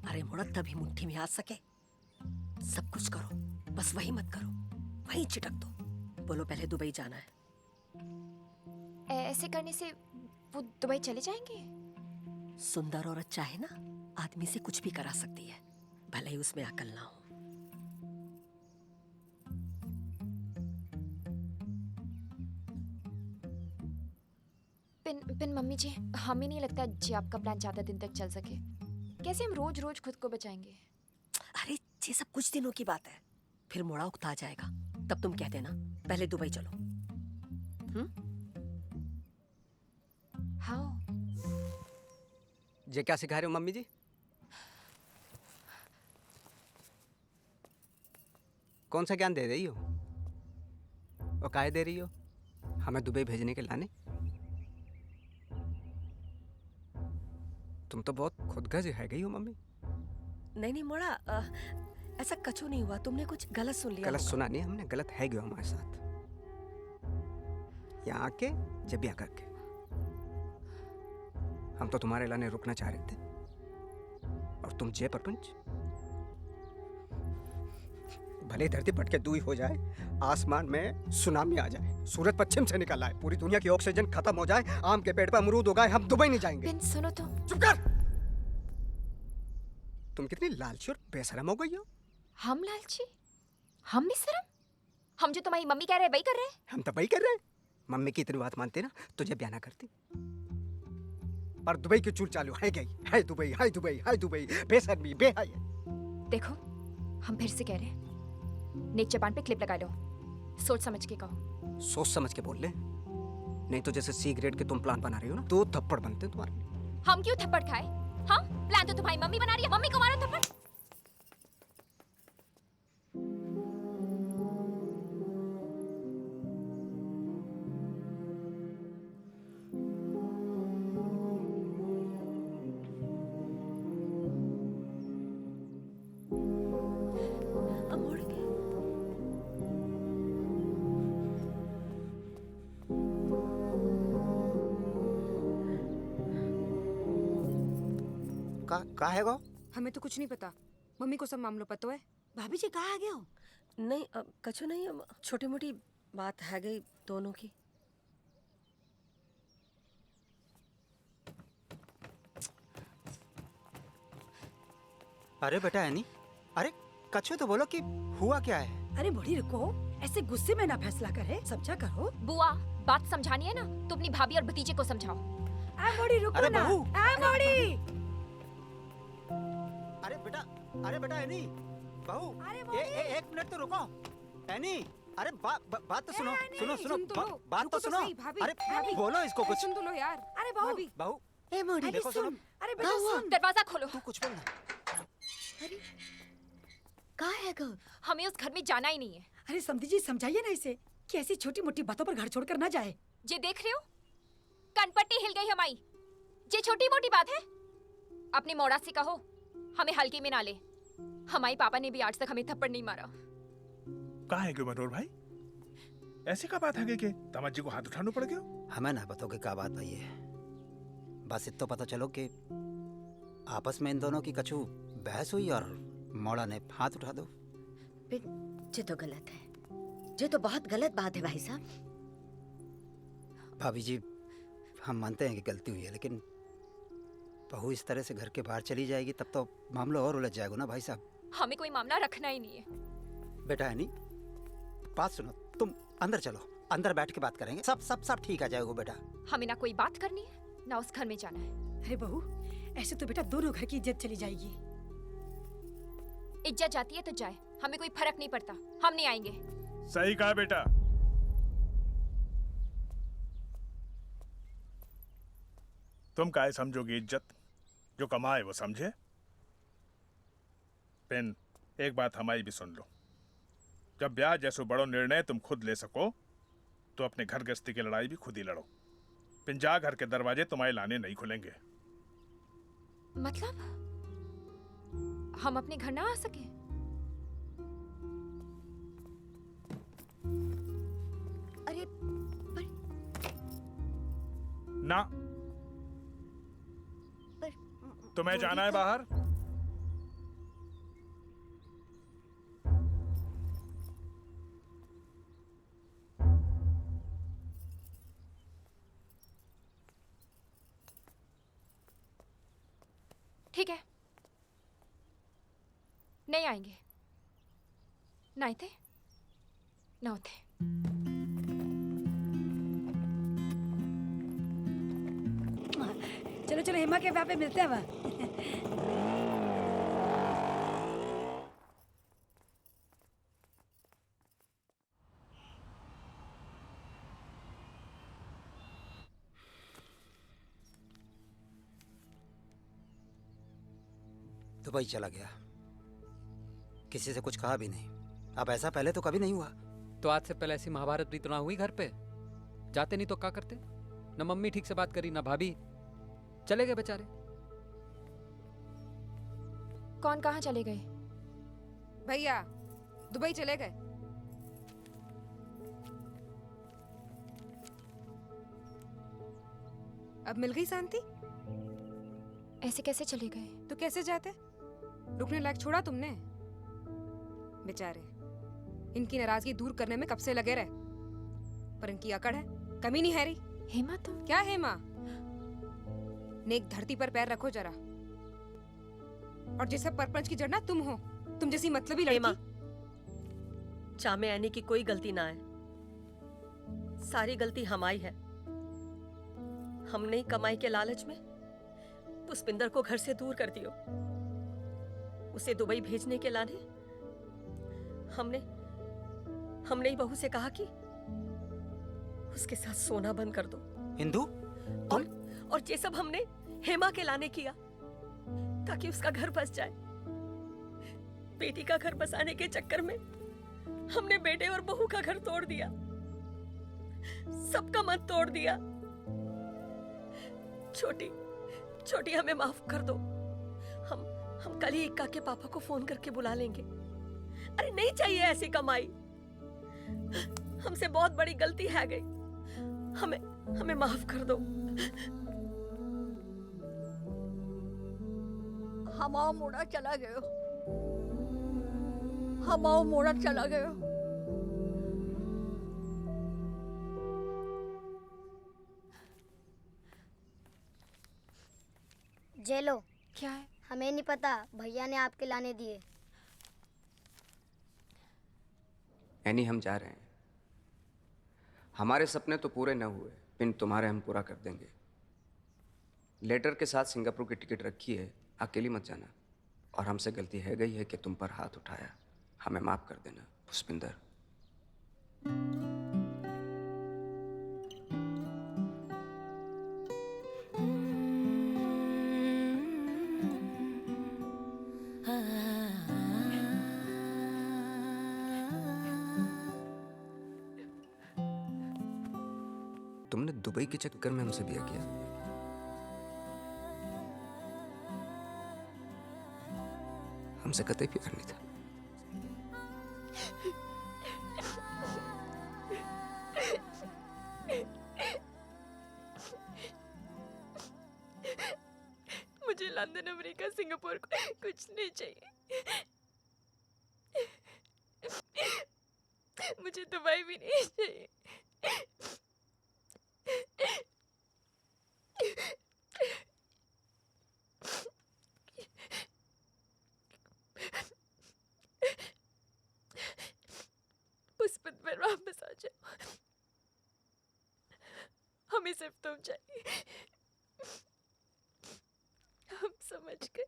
अरे मुड़ा तभी मुट्ठी में आ सके। सब कुछ करो, बस वही मत करो, वही चिटक दो। बोलो पहले दुबई जाना है। ऐसे करने से वो दुबई चले जाएंगे? सुंदर औरत चाहे ना आदमी से कुछ भी करा सकती है, भले ही उसमें अकल ना हो। पिन मम्मी जी, हमें नहीं लगता जी आपका प्लान ज्यादा दिन तक चल सके। कैसे हम रोज रोज खुद को बचाएंगे? अरे ये सब कुछ दिनों की बात है, फिर मोड़ा उकता जाएगा। तब तुम कहते ना पहले दुबई चलो। हाँ। ये क्या सिखा रहे हो मम्मी जी? कौन सा ज्ञान दे रही हो और काहे दे रही हो? हमें दुबई भेजने के लाने? तुम तो बहुत खुदगर्ज है गई हो मम्मी। नहीं नहीं मोड़ा, ऐसा कछु नहीं हुआ, तुमने कुछ गलत सुन लिया। गलत सुना नहीं, हमने गलत है गयो हमारे साथ। यहाँ आके जब ब्याह करके हम तो तुम्हारे लाने रुकना चाह रहे थे, और तुम जय प्रपंच। भले धरती पटके दुई हो जाए, आसमान में सुनामी आ जाए, सूरज पश्चिम से निकल आए, पूरी दुनिया की ऑक्सीजन खत्म हो जाए, आम के पेड़ पर अमरूद उगाए, हम दुबई नहीं जाएंगे। पिन सुनो तो। चुप कर! तुम कितनी लालची और बेशरम हो गई हो। हम लालची? हम बेशरम? हम जो तुम्हारी मम्मी कह रहे हैं वही कर रहे हैं। हम तो वही कर रहे हैं। मम्मी की इतनी बात मानते ना तुझे ब्याह ना करती। पर दुबई की चूल चालू है गई, है दुबई, है दुबई, है दुबई, बेशर्मी, बेहया। देखो, हम फिर से कह रहे हैं, नेक जबान पे क्लिप लगा लो, सोच समझ के कहो। सोच समझ के बोल ले, नहीं तो जैसे सी ग्रेड के तुम प्लान बना रही हो ना, तो थप्पड़ बनते हैं तुम्हारे। हम क्यों थप्पड़ खाए? हाँ, प्लान तो तुम्हारी मम्मी बना रही है, मम्मी को मारो थप्पड़। का है गो? हमें तो कुछ नहीं पता, मम्मी को सब मामलों पता है। भाभी जी कहाँ आ गए हो? नहीं कछु नहीं, छोटी मोटी बात है गई दोनों की। अरे बेटा एनी, अरे कछु तो बोलो कि हुआ क्या है? अरे बूढ़ी रुको, ऐसे गुस्से में ना फैसला करे, समझा करो। बुआ, बात समझानी है ना तो अपनी भाभी और भतीजे को समझाओ। आ बूढ़ी रुको अरे ना। बहू। आ बूढ़ी। अरे बेटा एनी, बहू, एक मिनट तो रुको। एनी, अरे बात तो सुनो, सुनो सुनो, बात तो सुनो। अरे बोलो इसको कुछ। सुन तो लो यार। अरे बहू, बहू, ए मोड़ी, देखो सुनो। अरे बेटा सुन। दरवाजा खोलो। तू कुछ बोलना। अरे कहाँ है गो? हमें उस घर में जाना ही नहीं है। अरे समझी जी, समझाइए ना इसे कि ऐसी छोटी मोटी बातों पर घर छोड़कर ना जाए। ये देख रहे हो, कनपट्टी हिल गई हमारी। ये छोटी मोटी बात है? अपनी मोड़ा से कहो हमें हल्के में ना ले। हमारे पापा ने भी आज तक हमें थप्पड़ नहीं मारा। कहाँ है क्यों मनोहर भाई? ऐसी क्या बात है कि दामाद जी को हाथ उठाना पड़ गया? हमें ना बताओ कि क्या बात भाई है, बस इतना पता चलो कि आपस में इन दोनों की कछु बहस हुई और मोड़ा ने हाथ उठा दो। ये तो गलत है, ये तो बहुत गलत बात है भाई साहब। भाभी जी, हम मानते हैं कि गलती हुई है, लेकिन बहू इस तरह से घर के बाहर चली जाएगी तब तो मामला और उलझ जाएगा ना भाई साहब। हमें कोई मामला रखना ही नहीं है। बेटा है नहीं, बात सुनो, तुम अंदर चलो, अंदर बैठ के बात करेंगे, सब ठीक आ जाएगा बेटा। हमें ना कोई बात करनी है ना उस घर में जाना है। अरे बहू, ऐसे तो बेटा दोनों घर की इज्जत चली जाएगी। इज्जत जाती है तो जाए, हमें कोई फर्क नहीं पड़ता, हम नहीं आएंगे। सही कहा बेटा। तुम काहे समझोगी इज्जत? जो कमाए वो समझे। पेन, एक बात हमारी भी सुन लो। जब ब्याह जैसो बड़ो निर्णय तुम खुद ले सको तो अपने घर गृहस्थी की लड़ाई भी खुद ही लड़ो। पिंजा घर के दरवाजे तुम्हारे लाने नहीं खुलेंगे। मतलब हम अपने घर ना आ सके? अरे ना, तुम्हें जाना है बाहर? नहीं आएंगे। नहीं थे, न होते। चलो चलो हेमा के वहाँ पे मिलते हैं वहाँ। दुबई चला गया, किसी से कुछ कहा भी नहीं। अब ऐसा पहले तो कभी नहीं हुआ। तो आज से पहले ऐसी महाभारत भी तो ना हुई घर पे। जाते नहीं तो क्या करते? न मम्मी ठीक से बात करी, ना भाभी। चले गए बेचारे। कौन कहाँ चले गए? भैया दुबई चले गए। अब मिल गई शांति? ऐसे कैसे चले गए? तो कैसे जाते? रुकने लायक छोड़ा तुमने? बेचारे इनकी नाराजगी दूर करने में कब से लगे रहे, पर इनकी अकड़ है, कमी नहीं है रही। हेमा तुम? क्या हेमा? नेक धरती पर पैर रखो जरा। और जैसे परपंच की जड़ ना तुम हो, तुम जैसी मतलबी हेमा, लड़की। चा में आने की कोई गलती ना है। सारी गलती हमारी है। हमने ही कमाई के लालच में पुष्पिंदर को घर से दूर कर दियो। उसे दुबई भेजने के लाने हमने ही बहू से कहा कि उसके साथ सोना बंद कर दो। हिंदू और ये सब हमने हेमा के लाने किया ताकि उसका घर बस जाए। बेटी का घर बसाने के चक्कर में हमने बेटे और बहू का घर तोड़ दिया, सबका मन तोड़ दिया। छोटी हमें माफ कर दो। हम कल ही इक्का के पापा को फोन करके बुला लेंगे। अरे नहीं चाहिए ऐसी कमाई। हमसे बहुत बड़ी गलती है गई। हमें माफ कर दो। हमाओ मोड़ा चला गयो। हमाओ मोड़ा चला गयो। जेलो। क्या है? हमें नहीं पता, भैया ने आपके लाने दिए। एनी, हम जा रहे हैं। हमारे सपने तो पूरे न हुए, पिन तुम्हारे हम पूरा कर देंगे। लेटर के साथ सिंगापुर की टिकट रखी है, अकेली मत जाना। और हमसे गलती है गई है कि तुम पर हाथ उठाया। हमें माफ कर देना पुष्पिंदर। तुमने दुबई के चक्कर में हमसे ब्याह किया। हमसे कतई प्यार नहीं था। मुझे लंदन, अमेरिका, सिंगापुर कुछ नहीं चाहिए। मुझे दुबई भी नहीं चाहिए। पुष्पित पर वापस आ जाओ। हमें सिर्फ तुम चाहिए। हम समझ गए।